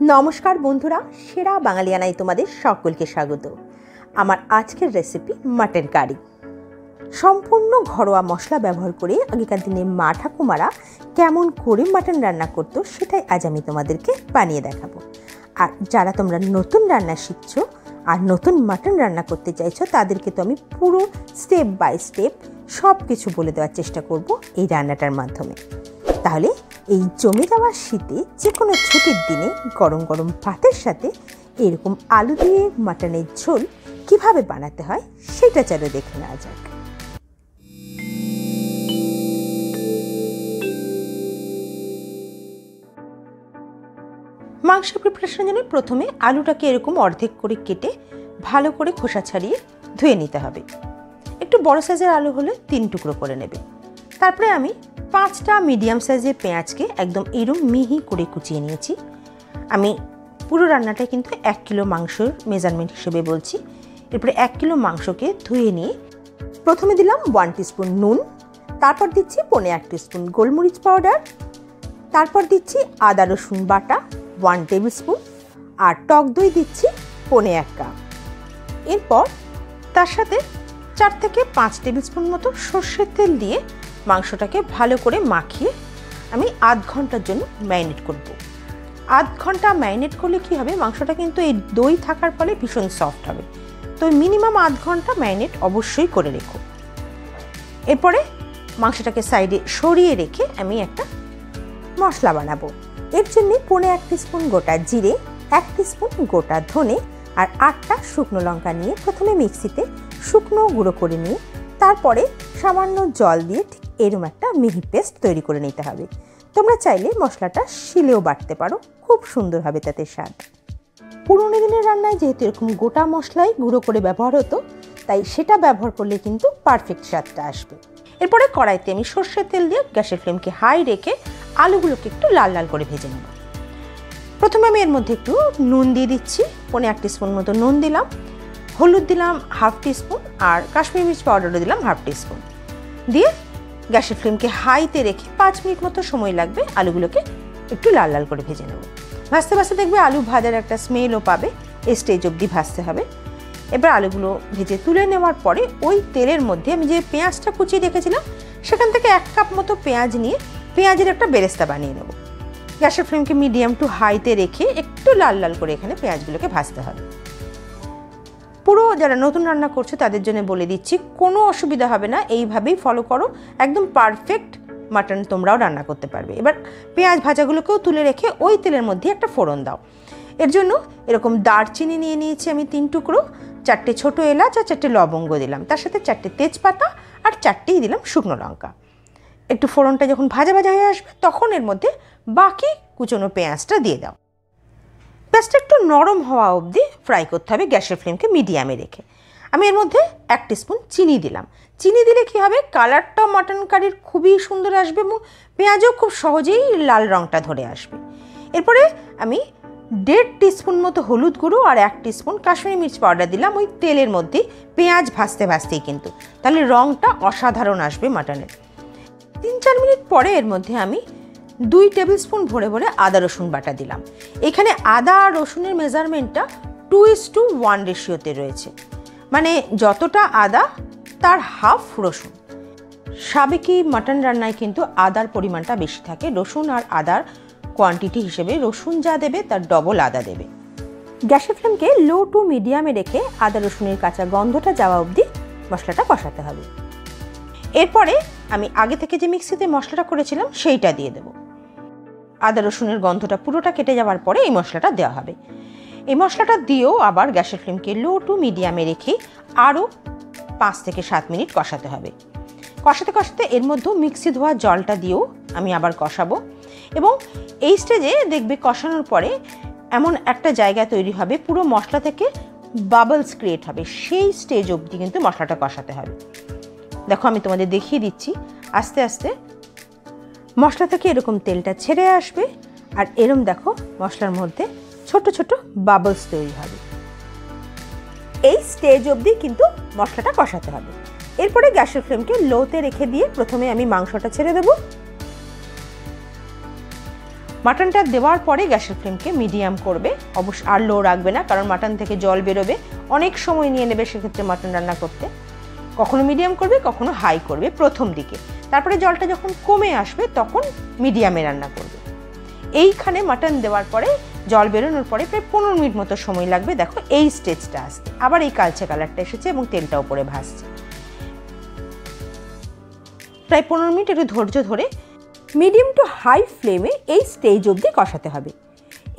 নমস্কার বন্ধুরা, সেরা বাঙালিয়ানায় তোমাদের সকলকে স্বাগত। আমার আজকের রেসিপি মাটন কারি। সম্পূর্ণ ঘরোয়া মশলা ব্যবহার করে আগেকার দিনে মা ঠাকুমারা কেমন করে মাটন রান্না করতো সেটাই আজ আমি তোমাদেরকে বানিয়ে দেখাবো। আর যারা তোমরা নতুন রান্না শিখছো আর নতুন মাটন রান্না করতে চাইছো তাদেরকে তো আমি পুরো স্টেপ বাই স্টেপ সব কিছু বলে দেওয়ার চেষ্টা করব এই রান্নাটার মাধ্যমে। তাহলে এই জমে যাওয়া শীতে যে কোনো ছুটির দিনে গরম গরম ভাতের সাথে এরকম আলু দিয়ে মাটনের ঝোল কিভাবে বানাতে হয় সেটা চলো দেখে নেওয়া যাক। মাংস প্রিপারেশনের জন্য প্রথমে আলুটাকে এরকম অর্ধেক করে কেটে ভালো করে খোসা ছাড়িয়ে ধুয়ে নিতে হবে। একটু বড় সাইজের আলু হলে 3 টুকরো করে নেবে। তারপরে আমি 5টা মিডিয়াম সাইজের পেঁয়াজকে একদম এরম মিহি করে কুচিয়ে নিয়েছি। আমি পুরো রান্নাটা কিন্তু 1 কিলো মাংসের মেজারমেন্ট হিসেবে বলছি। এরপরে 1 কিলো মাংসকে ধুয়ে নিয়ে প্রথমে দিলাম 1 টিস্পুন নুন, তারপর দিচ্ছি 1.5 টিস্পুন গোলমরিচ পাউডার, তারপর দিচ্ছি আদা রসুন বাটা 1 টেবিল স্পুন আর টক দই দিচ্ছি 1.5 কাপ। এরপর তার সাথে 4 থেকে 5 টেবিল স্পুন মতো সর্ষের তেল দিয়ে মাংসটাকে ভালো করে মাখিয়ে আমি আধ ঘন্টার জন্য ম্যারিনেট করব। আধ ঘন্টা ম্যারিনেট করলে কি হবে, মাংসটা কিন্তু এই দই থাকার ফলে ভীষণ সফট হবে। তো মিনিমাম আধ ঘন্টা ম্যারিনেট অবশ্যই করে রেখো। এরপরে মাংসটাকে সাইডে সরিয়ে রেখে আমি একটা মশলা বানাবো। এর জন্য 1.5 টিস্পুন গোটা জিরে, 1 টিস্পুন গোটা ধনে আর 8টা শুকনো লঙ্কা নিয়ে প্রথমে মিক্সিতে শুকনো গুঁড়ো করে নিয়ে তারপরে সামান্য জল দিয়ে ঠিক এরকম একটা মিহি পেস্ট তৈরি করে নিতে হবে। তোমরা চাইলে মশলাটা শিলেও বাটতে পারো, খুব সুন্দর হবে তাতে স্বাদ। পুরোনো দিনের রান্নায় যেহেতু এরকম গোটা মশলাই গুঁড়ো করে ব্যবহার হতো, তাই সেটা ব্যবহার করলে কিন্তু পারফেক্ট স্বাদটা আসবে। এরপরে কড়াইতে আমি সর্ষের তেল দিয়ে গ্যাসের ফ্লেমকে হাই রেখে আলুগুলোকে একটু লাল লাল করে ভেজে নেব। প্রথমে আমি এর মধ্যে একটু নুন দিয়ে দিচ্ছি, 1.5 টিস্পুন মতো নুন দিলাম, হলুদ দিলাম 1/2 টিস্পুন আর কাশ্মীরি মির্চ পাউডারও দিলাম 1/2 টিস্পুন দিয়ে গ্যাসের ফ্লেমকে হাইতে রেখে 5 মিনিট মতো সময় লাগবে আলুগুলোকে একটু লাল লাল করে ভেজে নেব। ভাজতে ভাজতে দেখবে আলু ভাজার একটা স্মেলও পাবে, এই স্টেজ অবধি ভাজতে হবে। এবার আলুগুলো ভেজে তুলে নেওয়ার পরে ওই তেলের মধ্যে আমি যে পেঁয়াজটা কুচিয়ে রেখেছিলাম সেখান থেকে 1 কাপ মতো পেঁয়াজ নিয়ে পেঁয়াজের একটা বেরেস্তা বানিয়ে নেব। গ্যাসের ফ্লেমকে মিডিয়াম টু হাইতে রেখে একটু লাল লাল করে এখানে পেঁয়াজগুলোকে ভাজতে হবে। পুরো যারা নতুন রান্না করছে তাদের জন্য বলে দিচ্ছি, কোনো অসুবিধা হবে না, এইভাবেই ফলো করো, একদম পারফেক্ট মাটন তোমরাও রান্না করতে পারবে। এবার পেঁয়াজ ভাজাগুলোকেও তুলে রেখে ওই তেলের মধ্যে একটা ফোড়ন দাও। এর জন্য এরকম দারচিনি নিয়ে নিয়েছি আমি 3 টুকরো, 4টে ছোটো এলাচ আর 4টে লবঙ্গ দিলাম, তার সাথে 4টে তেজপাতা আর 4টেই দিলাম শুকনো লঙ্কা। একটু ফোড়নটা যখন ভাজা ভাজা হয়ে আসবে তখন এর মধ্যে বাকি কুচনো পেঁয়াজটা দিয়ে দাও। পেঁয়াজটা একটু নরম হওয়া অবধি ফ্রাই করতে হবে গ্যাসের ফ্লেমকে মিডিয়ামে রেখে। আমি এর মধ্যে 1 টিস্পুন চিনি দিলাম। চিনি দিলে কী হবে, কালারটা মাটন কারির খুবই সুন্দর আসবে এবং পেঁয়াজও খুব সহজেই লাল রঙটা ধরে আসবে। এরপরে আমি 1.5 টিস্পুন মতো হলুদ গুঁড়ো আর 1 টিস্পুন কাশ্মীরি মির্চ পাউডার দিলাম ওই তেলের মধ্যে পেঁয়াজ ভাজতে ভাজতেই, কিন্তু তাহলে রঙটা অসাধারণ আসবে মাটনের। 3-4 মিনিট পরে এর মধ্যে আমি 2 টেবিল স্পুন ভরে ভরে আদা রসুন বাটা দিলাম। এখানে আদা আর রসুনের মেজারমেন্টটা 2:1 রেশিওতে রয়েছে, মানে যতটা আদা তার হাফ রসুন। সাবেকি মাটন রান্নায় কিন্তু আদার পরিমাণটা বেশি থাকে, রসুন আর আদার কোয়ান্টিটি হিসেবে রসুন যা দেবে তার ডবল আদা দেবে। গ্যাসের ফ্লেমকে লো টু মিডিয়ামে রেখে আদা রসুনের কাঁচা গন্ধটা যাওয়া অবধি মশলাটা কষাতে হবে। এরপরে আমি আগে থেকে যে মিক্সিতে মশলাটা করেছিলাম সেইটা দিয়ে দেবো। আদা রসুনের গন্ধটা পুরোটা কেটে যাওয়ার পরে এই মশলাটা দেওয়া হবে। এই মশলাটা দিয়েও আবার গ্যাসের ফ্লেমকে লো টু মিডিয়ামে রেখে আরও 5 থেকে 7 মিনিট কষাতে হবে। কষাতে কষাতে এর মধ্যেও মিক্সি ধোয়া জলটা দিয়েও আমি আবার কষাবো এবং এই স্টেজে দেখবে কষানোর পরে এমন একটা জায়গা তৈরি হবে পুরো মশলা থেকে বাবলস ক্রিয়েট হবে, সেই স্টেজ অবধি কিন্তু মশলাটা কষাতে হবে। দেখো আমি তোমাদের দেখিয়ে দিচ্ছি, আস্তে আস্তে মশলা থেকে এরকম তেলটা ছেড়ে আসবে আর এরম দেখো মশলার মধ্যে ছোট ছোট বাবলস তৈরি হবে। এই স্টেজ অবধি কিন্তু মশলাটা কষাতে হবে। এরপরে গ্যাসের ফ্লেমকে লোতে রেখে দিয়ে প্রথমে আমি মাংসটা ছেড়ে দেবো। মাটনটা দেওয়ার পরে গ্যাসের ফ্লেমকে মিডিয়াম করবে, অবশ্য আর লো রাখবে না, কারণ মাটন থেকে জল বেরোবে, অনেক সময় নিয়ে নেবে সেক্ষেত্রে মাটন রান্না করতে। কখনো মিডিয়াম করবে, কখনো হাই করবে প্রথম দিকে, তারপরে জলটা যখন কমে আসবে তখন মিডিয়ামে রান্না করবে। এইখানে মাটন দেওয়ার পরে জল বেরোনোর পরে প্রায় 15 মিনিট মতো সময় লাগবে। দেখো এই স্টেজটা আসতে, আবার এই কালচে কালারটা এসেছে এবং তেলটা উপরে ভাসছে। প্রায় 15 মিনিট একটু ধৈর্য ধরে মিডিয়াম টু হাই ফ্লেমে এই স্টেজ অবধি কষাতে হবে।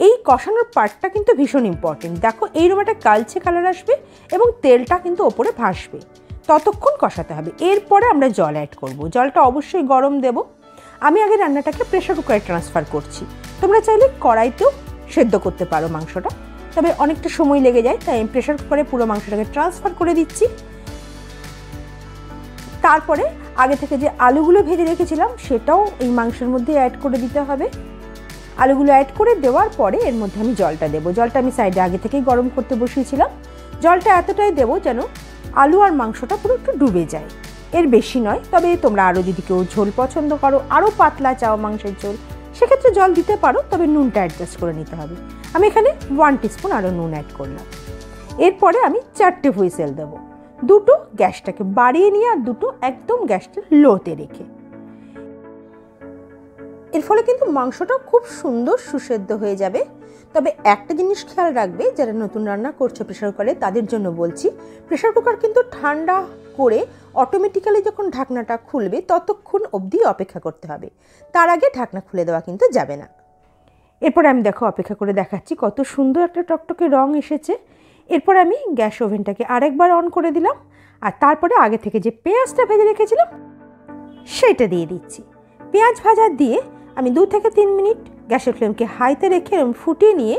এই কষানোর পার্টটা কিন্তু ভীষণ ইম্পর্টেন্ট। দেখো এইরকম একটা কালচে কালার আসবে এবং তেলটা কিন্তু ওপরে ভাসবে, ততক্ষণ কষাতে হবে। এরপরে আমরা জল অ্যাড করব। জলটা অবশ্যই গরম দেব। আমি আগে রান্নাটাকে প্রেশার কুকারে ট্রান্সফার করছি, তোমরা চাইলে কড়াইতেও সেদ্ধ করতে পারো মাংসটা, তবে অনেকটা সময় লেগে যায়, তাই আমি প্রেশার কুকারে পুরো মাংসটাকে ট্রান্সফার করে দিচ্ছি। তারপরে আগে থেকে যে আলুগুলো ভেজে রেখেছিলাম সেটাও এই মাংসের মধ্যে অ্যাড করে দিতে হবে। আলুগুলো অ্যাড করে দেওয়ার পরে এর মধ্যে আমি জলটা দেবো। জলটা আমি সাইডে আগে থেকেই গরম করতে বসিয়েছিলাম। জলটা এতটাই দেবো যেন আলু আর মাংসটা পুরো একটু ডুবে যায়, এর বেশি নয়। তবে তোমরা আরও যদি কেউ ঝোল পছন্দ করো, আরও পাতলা চাও মাংসের ঝোল, সেক্ষেত্রে জল দিতে পারো, তবে নুনটা অ্যাডজাস্ট করে নিতে হবে। আমি এখানে 1 টিস্পুন আরও নুন অ্যাড করলাম। এরপরে আমি 4টে হুইসেল দেবো, 2টো গ্যাসটাকে বাড়িয়ে নিয়ে আর 2টো একদম গ্যাসটা লোতে রেখে। এর ফলে কিন্তু মাংসটা খুব সুন্দর সুসেদ্ধ হয়ে যাবে। তবে একটা জিনিস খেয়াল রাখবে, যারা নতুন রান্না করছো প্রেশার কুকারে তাদের জন্য বলছি, প্রেশার কুকার কিন্তু ঠান্ডা করে অটোমেটিক্যালি যখন ঢাকনাটা খুলবে ততক্ষণ অবধি অপেক্ষা করতে হবে, তার আগে ঢাকনা খুলে দেওয়া কিন্তু যাবে না। এরপরে আমি দেখো অপেক্ষা করে দেখাচ্ছি কত সুন্দর একটা টকটকে রং এসেছে। এরপর আমি গ্যাস ওভেনটাকে আরেকবার অন করে দিলাম, আর তারপরে আগে থেকে যে পেঁয়াজটা ভেজে রেখেছিলাম সেটা দিয়ে দিচ্ছি। পেঁয়াজ ভাজা দিয়ে আমি 2 থেকে 3 মিনিট গ্যাসের ফ্লেমকে হাইতে রেখে ফুটিয়ে নিয়ে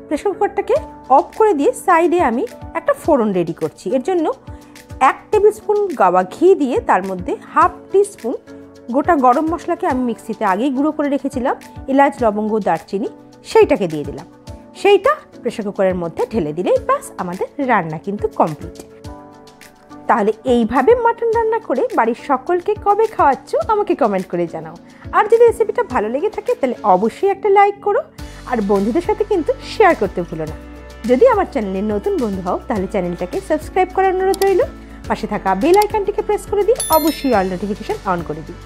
প্রেশার কুকারটাকে অফ করে দিয়ে সাইডে আমি একটা ফোড়ন রেডি করছি। এর জন্য 1 টেবিল স্পুন গাওয়া ঘি দিয়ে তার মধ্যে 1/2 টিস্পুন গোটা গরম মশলাকে আমি মিক্সিতে আগেই গুঁড়ো করে রেখেছিলাম, এলাচ লবঙ্গ দারচিনি, সেইটাকে দিয়ে দিলাম। সেইটা প্রেশার কুকারের মধ্যে ঢেলে দিলেই ব্যাস আমাদের রান্না কিন্তু কমপ্লিট। তাহলে এইভাবে মাটন রান্না করে বাড়ির সকলকে কবে খাওয়াচ্ছ আমাকে কমেন্ট করে জানাও। আর যদি রেসিপিটা ভালো লেগে থাকে তাহলে অবশ্যই একটা লাইক করো, আর বন্ধুদের সাথে কিন্তু শেয়ার করতে ভুলো না। যদি আমার চ্যানেলের নতুন বন্ধু হও তাহলে চ্যানেলটাকে সাবস্ক্রাইব করার অনুরোধ রইল। পাশে থাকা বেল আইকনটিকে প্রেস করে দিই, অবশ্যই অল নোটিফিকেশন অন করে দিই,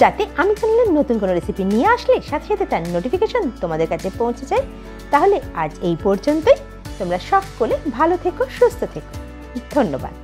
যাতে আমি চ্যানেলের নতুন কোনো রেসিপি নিয়ে আসলে সাথে সাথে তার নোটিফিকেশন তোমাদের কাছে পৌঁছে যায়। তাহলে আজ এই পর্যন্তই। তোমরা সকলে ভালো থেকো, সুস্থ থেকো। ধন্যবাদ।